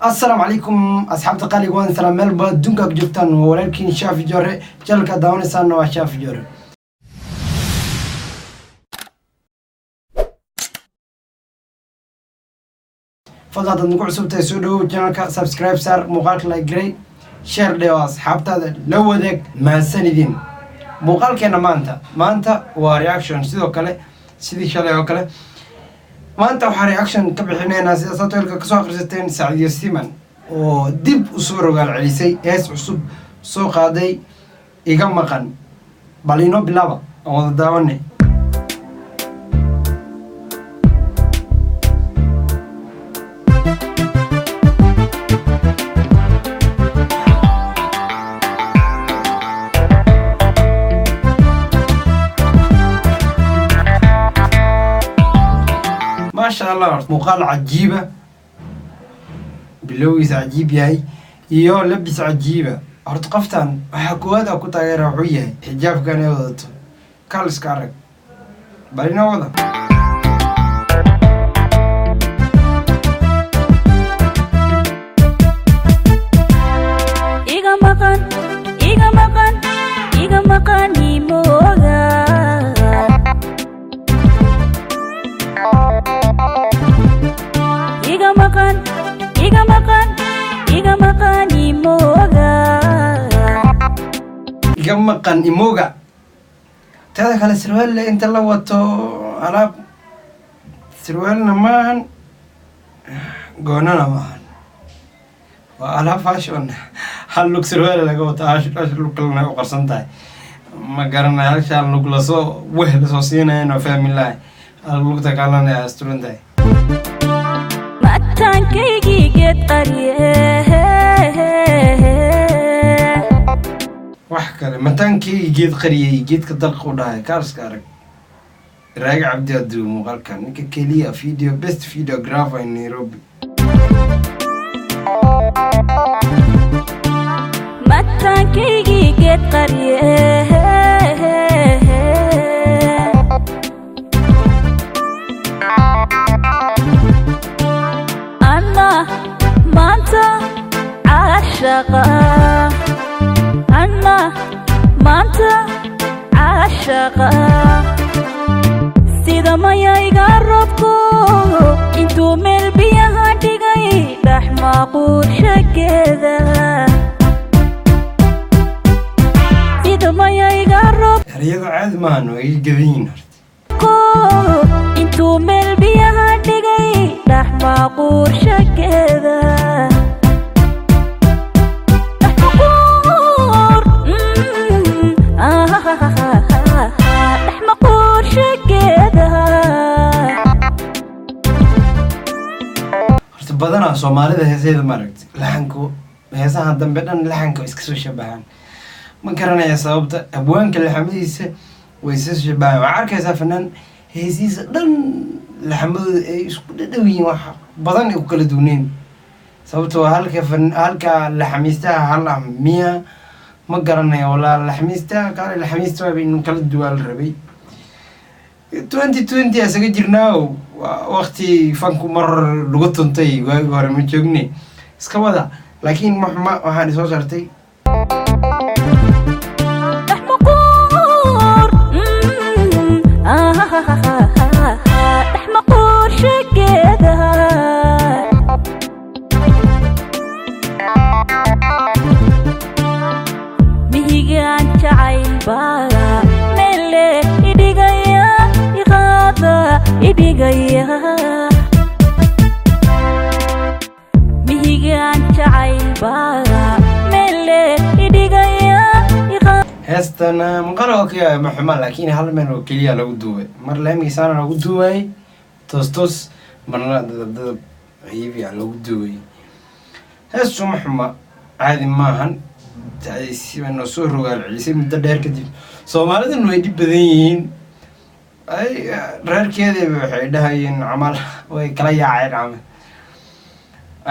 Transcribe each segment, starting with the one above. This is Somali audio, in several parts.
السلام عليكم أصحاب تقالي وان سلام ملبا دونك جبتان ولكن شاف جوري جلك داون سان وشاف جوري فضل نقول سبت سودو جنك سبسكرايب صار مقالك لايك جري شير لي أصحاب تاد لو ذاك مع السندين مقالك أنا ما أنت ورياكشن سيدو كله سيدي شلي وكله ما أنت وحري أكشن كبحنا ناس أصواتك كسوق رجتين سعيد يستيمن ودب أسورو قال عليسي إيش عصب سوق هذي إيجام مكان بالينو بلابا أو داوني ما شاء الله مقال عجيبة بلويس عجيب ياي يو لبس عجيبة ارتقفتان وحكوهذا كنت غير وحوية حجاب كان يوضط كالس كارك بالينا وضع إيغا مقان يموغا يقمقن إموغا تهذا كلا سروال اللي انت لوطو على سروالنا معهن قوننا معهن وعلى فاشون هاللوك سروال اللي قوت لوك لنا وقرصنتاي ما قرنا هالشي هاللوك لسو وهل سوسينا هنا فهم الله هاللوك تقالنا يا استرونتاي ماتان كيجي جيت قريه وحكى متانكي جيت قريه جيت كدلق وداي كارس كارك راجع عبدي أدو مقال كان كليا فيديو بيست فيديو جرافا in نيروبي متانكي جيت قريه أنا ما أنت عاشقة أنا ما أنت عاشقة سيدا ما يقربكو انتو مل بيها تيغي رحمة قوشة كذا سيدا ما يقرب رياض عاد ما هنو يقذين انتو مل بيها تيغي رحمة قوشة كذا بدنا Soomaalida heesadeeda ma aragtay laxanku heesaha dambe dhan laxanka iska soo shabahan ma garanaya sababta abwaanka laxamadiisa way soo shabahan waxa arkaysa fanaan heesiisa dhan laxamadu ay isku dhadhawiin wax badan ay kala duuneen sababtoo halka laxamiistaha hal miya ma garanaya wala laxamiistaha kale laxamiistaha in kala duwal rabay 2020 asaga jirnaaw waqti fanku mar lagu tuntay waagi hore ma joogni iska wada laakiin waxaan soo saartay احمقور شكدها بيجان تعيل بارا ملي إديقيا إغاثة إديقيا بيجان تعيل بارا ملي إديقيا إغاثة heestana maqalka ma xuma laakiin hal meel oo kaliya lagu duubay mar laamigiisana lagu duubay toos marna dad aybi lagu duubay heestu ma xuma caadi maahan taayisiban soo rogaal ciise muddo dheer kadib Soomaalidu way dib badan yihiin ay reerkeeda waxay dhahayeen amal way kala yaaceen amal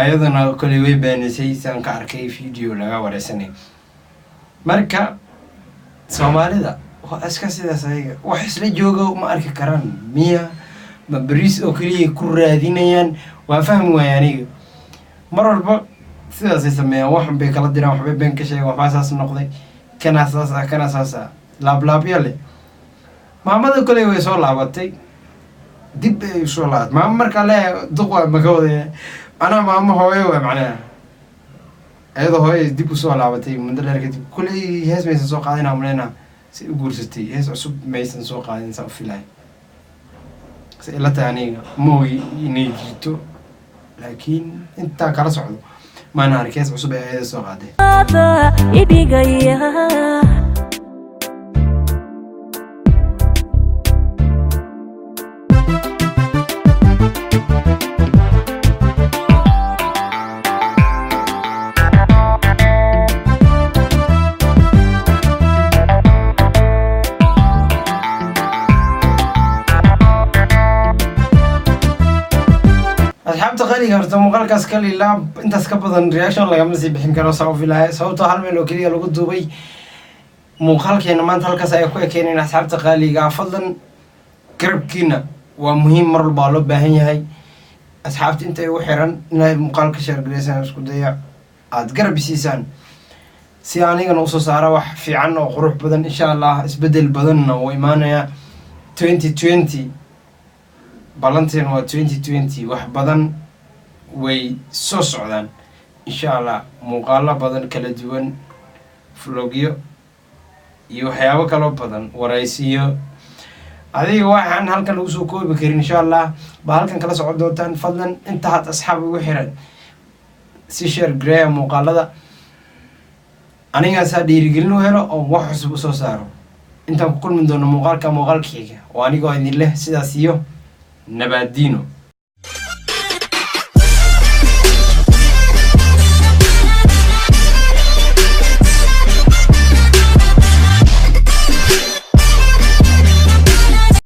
ayadana kale way baanisay san ka arkay video laga wareysanay marka Soomaalida waa iska sidaas ayaga wax isla joogo ma arki karaan miya ma bariis oo kaliya ku raadinayaan waa fahmi waayaan aniga mar walba sidaasay sameeyaan waxan bay kala diraan waxbay been ka sheegan waxbaa saas noqday kana saas ah kana saas ah laablaabya leh maamada koley way soo laabatay dib ay usoo laabat maamo markaa leeyahay duq waa maka wadaya anaa maamo hooyo waa macnaha ayadoo hooyo dib usoo laabatay muddo dheer kadib koley hees maysan soo qaadin amleynaa si u guursatay hees cusub maysan soo qaadin saa u filay si ila tahay aniga moogi inay jirto laakiin intaan kala socdo maana arki hees cusub ee ayada soo qaaday idigaya asxaabta qaliga horta muuqaalkaas kali ilaa intaas ka badan reaction lagama sii bixin karo saa u filaya sababtoo hal meel oo keliya lagu duubay muuqaalkeena maanta halkaas ayaa ku ekeenayn asxaabta qaaliga fadlan garabkiina waa muhiim mar walba loo baahan yahay asxaabta inta ay u xiran inay muuqaalka share gareysaan isku daya aad garab siisaan si anigana usoo saara wax fiican oo qurux badan insha allah isbedel badanna oo imaanaya 2020 balanteen waa 2020 wax badan way soo socdaan insha allah muuqaalo badan kala duwan vlogyo iyo waxyaabo kala badan waraysiyo adiga waxaan halkan lagu soo koobi karin insha allah ba halkan kala socon doontaan fadlan inta had asxaab ugu xiran si share gareeya muuqaalada aniga saa dhiirigelin u helo oo wax cusub u soo saaro intaan ku kulmi doono muuqaalka xiga oo anigoo idin leh sidaas iyo Nabadino.